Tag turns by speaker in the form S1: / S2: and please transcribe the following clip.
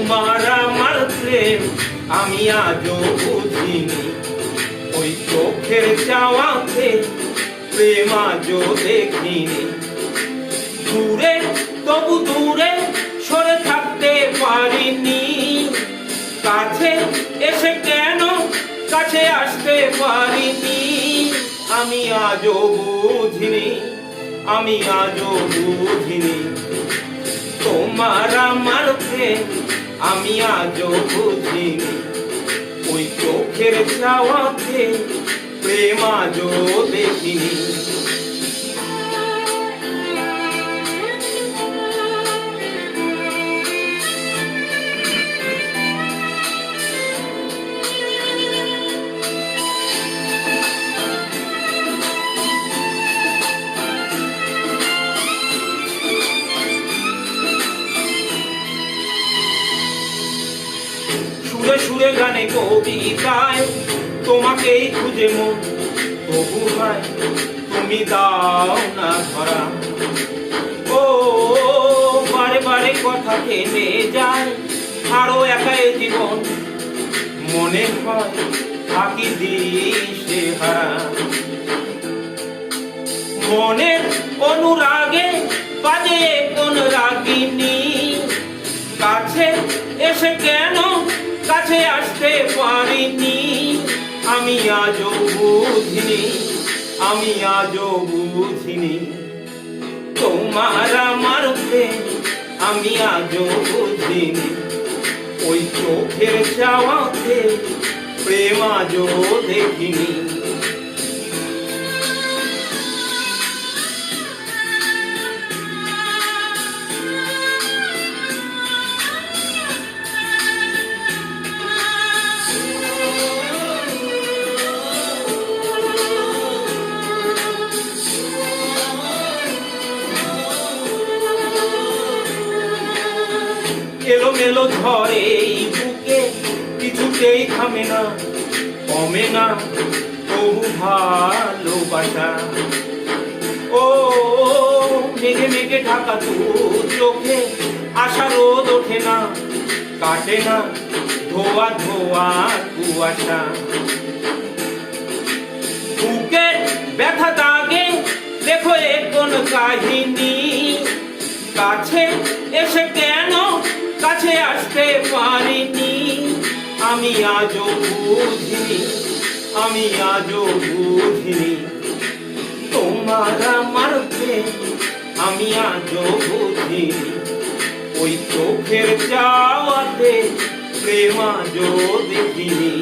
S1: তোমার আমার প্রেম আমি আজও বুঝিনি, ওই চোখের চাওয়াতে প্রেম আজও দেখিনি। দূরে তবু দূরে সরে থাকতে পারিনি, কাছে এসে কেন কাছে আসতে পারিনি। আমি আজও বুঝিনি, আমি আজও বুঝিনি, তোমার আমার প্রেম আমি আজও বুঝিনি, ওই চোখের চাওয়াতে প্রেম আজও দেখিনি। সুরে সুরে গানে কবিতায় তোমাকেই খুঁজে মন, তবু হয় তুমি দাও না ধরা। ও বারে বারে কথা থেমে যায়, আরো একাই জীবন মনে হয় থাকি দিশে হারা। মনের অনুরাগে বাজে কোন রাগিনী, কাছে এসে কেন কাছে আসতে পারিনি। আমি আজও বুঝিনি, আমি আজও বুঝিনি, তোমার আমার প্রেম আমি আজও বুঝিনি, ওই চোখের চাওয়াতে প্রেম আজও দেখিনি। এলোমেলো ঝড়ে এই বুকে কিছুতেই থামে না, কমে না তবু ভালোবাসা। ও মেঘে মেঘে ঢাকা দু চোখে আশা রোদ ওঠে না, কাটে না ধোয়া ধোয়া কুয়াশা। বুকে ব্যথা দাগে দেখো এ কোন কাহিনী, কাছে এসে কেন কাছে আসতে পারিনি। আমি আজও বুঝিনি, আমি আজও বুঝিনি, তোমার আমার প্রেম আমি আজও বুঝিনি, ওই চোখের চাওয়াতে প্রেম আজও দেখিনি।